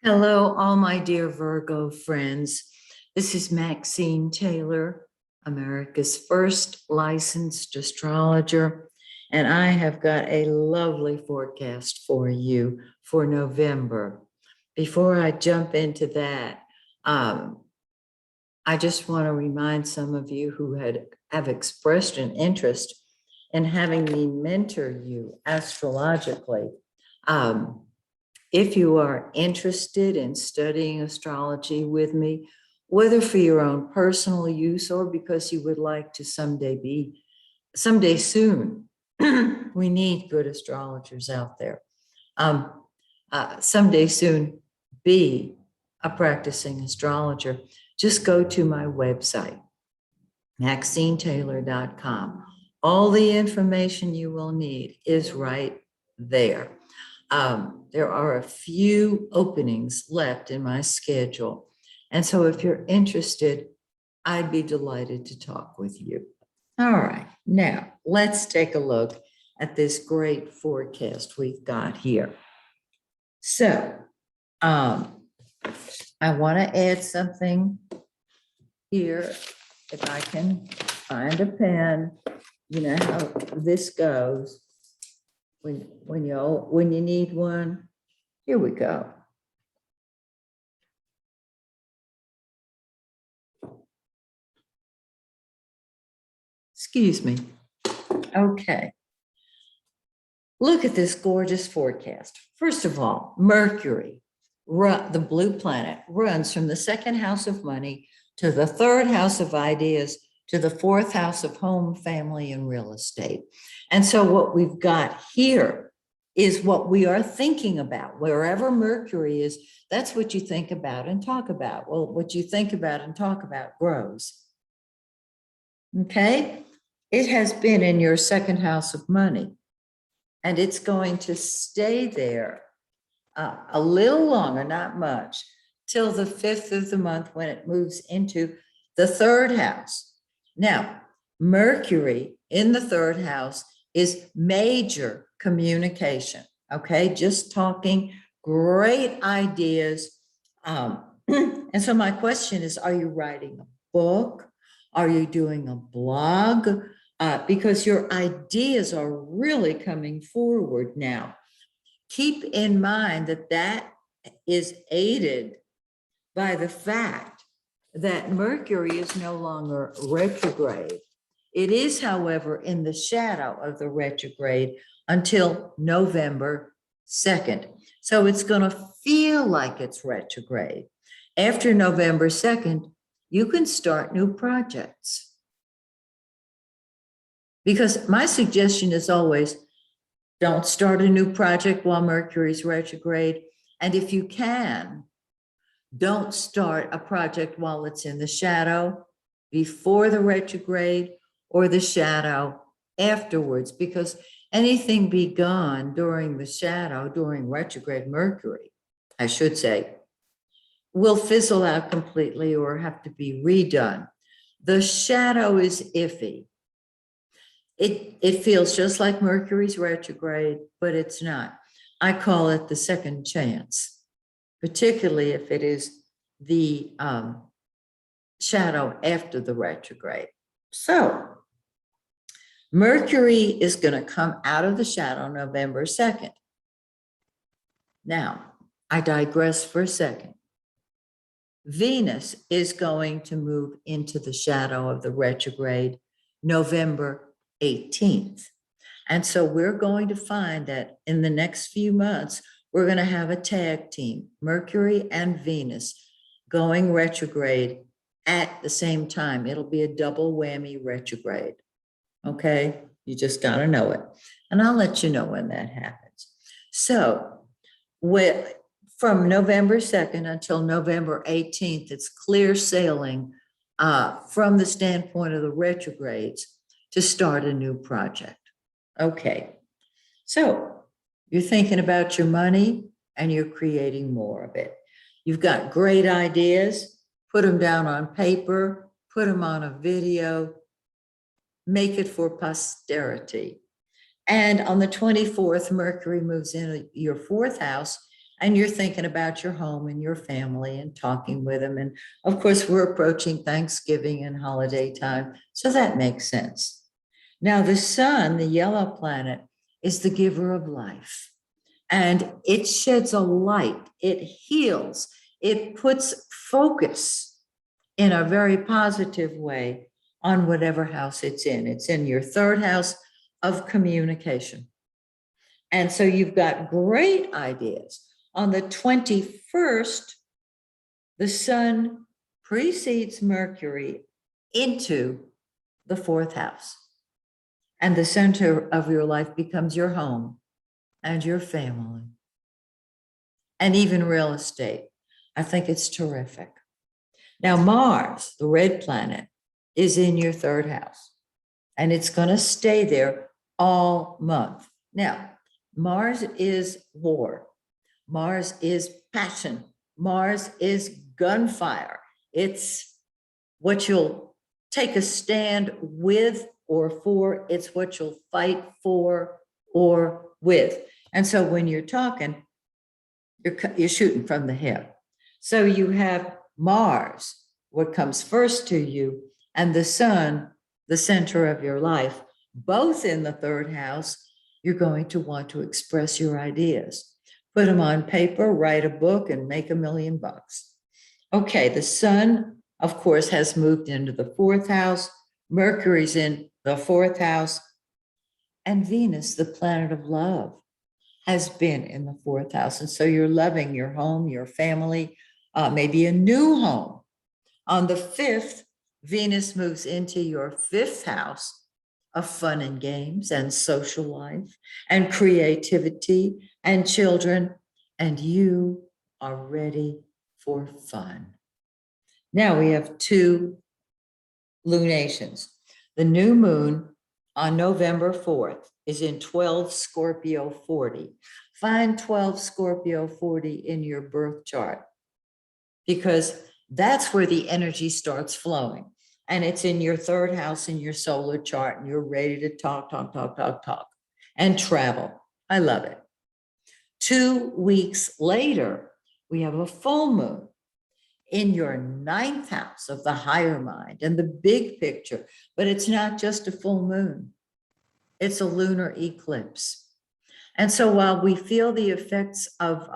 Hello, all my dear Virgo friends. This is Maxine Taylor, America's first licensed astrologer, and I have got a lovely forecast for you for November. Before I jump into that, I just want to remind some of you who have expressed an interest in having me mentor you astrologically. If you are interested in studying astrology with me, whether for your own personal use or because you would like to someday soon, we need good astrologers out there. Someday soon, be a practicing astrologer. Just go to my website, MaxineTaylor.com. All the information you will need is right there. There are a few openings left in my schedule. And so if you're interested, I'd be delighted to talk with you. All right, now let's take a look at this great forecast we've got here. So I want to add something here. If I can find a pen, you know how this goes. When you need one, here we go. Excuse me. Okay. Look at this gorgeous forecast. First of all, Mercury, the blue planet, runs from the second house of money to the third house of ideas to the fourth house of home, family, and real estate. And so what we've got here is what we are thinking about. Wherever Mercury is, that's what you think about and talk about. Well, what you think about and talk about grows. Okay? It has been in your second house of money, and it's going to stay there a little longer, not much, till the 5th of the month when it moves into the third house. Now, Mercury in the third house is major communication, okay? Just talking, great ideas. And so my question is, are you writing a book? Are you doing a blog? Because your ideas are really coming forward now. Keep in mind that that is aided by the fact that Mercury is no longer retrograde. It is, however, in the shadow of the retrograde until November 2nd. So it's going to feel like it's retrograde. After November 2nd, you can start new projects. Because my suggestion is always, don't start a new project while Mercury's retrograde. And if you can, don't start a project while it's in the shadow before the retrograde or the shadow afterwards, because anything begun during the shadow, during retrograde Mercury, I should say, will fizzle out completely or have to be redone. The shadow is iffy. It feels just like Mercury's retrograde, but it's not. I call it the second chance, particularly if it is the shadow after the retrograde. So Mercury is going to come out of the shadow November 2nd. Now, I digress for a second. Venus is going to move into the shadow of the retrograde November 18th. And so we're going to find that in the next few months, we're going to have a tag team, Mercury and Venus, going retrograde at the same time. It'll be a double whammy retrograde. Okay, you just got to know it. And I'll let you know when that happens. So from November 2nd until November 18th, it's clear sailing from the standpoint of the retrogrades to start a new project. Okay, so you're thinking about your money and you're creating more of it. You've got great ideas, put them down on paper, put them on a video, make it for posterity. And on the 24th, Mercury moves into your fourth house And you're thinking about your home and your family and talking with them. And of course, we're approaching Thanksgiving and holiday time. So that makes sense. Now, the sun, the yellow planet, is the giver of life. And it sheds a light, it heals, it puts focus in a very positive way on whatever house it's in. It's in your third house of communication. And so you've got great ideas. On the 21st, the sun precedes Mercury into the fourth house. And the center of your life becomes your home and your family and even real estate. I think it's terrific. Now, Mars, the red planet, is in your third house, and it's going to stay there all month. Now, Mars is war. Mars is passion. Mars is gunfire. It's what you'll take a stand with or for. It's what you'll fight for or with. And so when you're talking, you're shooting from the hip. So you have Mars, what comes first to you, and the sun, the center of your life, both in the third house. You're going to want to express your ideas. Put them on paper, write a book, and make $1 million. Okay, the sun, of course, has moved into the fourth house. Mercury's in the fourth house. And Venus, the planet of love, has been in the fourth house. And so you're loving your home, your family, maybe a new home. On the 5th, Venus moves into your 5th house of fun and games and social life and creativity and children, and you are ready for fun. Now we have 2 lunations. The new moon on November 4th is in 12 Scorpio 40. Find 12 Scorpio 40 in your birth chart, because that's where the energy starts flowing. And it's in your third house in your solar chart, and you're ready to talk, and travel. I love it. 2 weeks later, we have a full moon in your 9th house of the higher mind and the big picture. But it's not just a full moon, it's a lunar eclipse. And so while we feel the effects of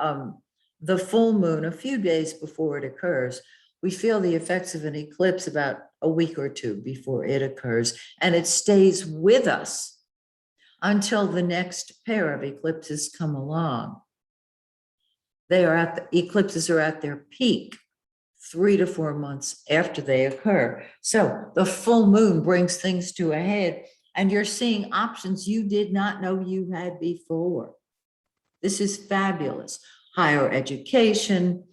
the full moon a few days before it occurs, we feel the effects of an eclipse about a week or 2 before it occurs, and it stays with us until the next pair of eclipses come along. Eclipses are at their peak 3 to 4 months after they occur. So the full moon brings things to a head, and you're seeing options you did not know you had before. This is fabulous. Higher education,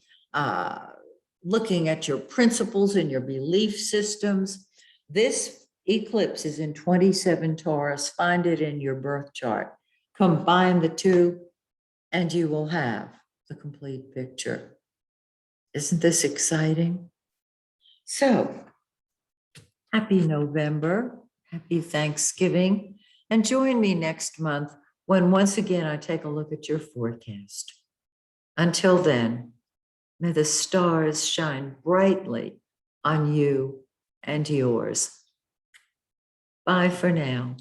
looking at your principles and your belief systems. This eclipse is in 27 Taurus. Find it in your birth chart. Combine the 2, and you will have the complete picture. Isn't this exciting? So, happy November, happy Thanksgiving, and join me next month when once again I take a look at your forecast. Until then, may the stars shine brightly on you and yours. Bye for now.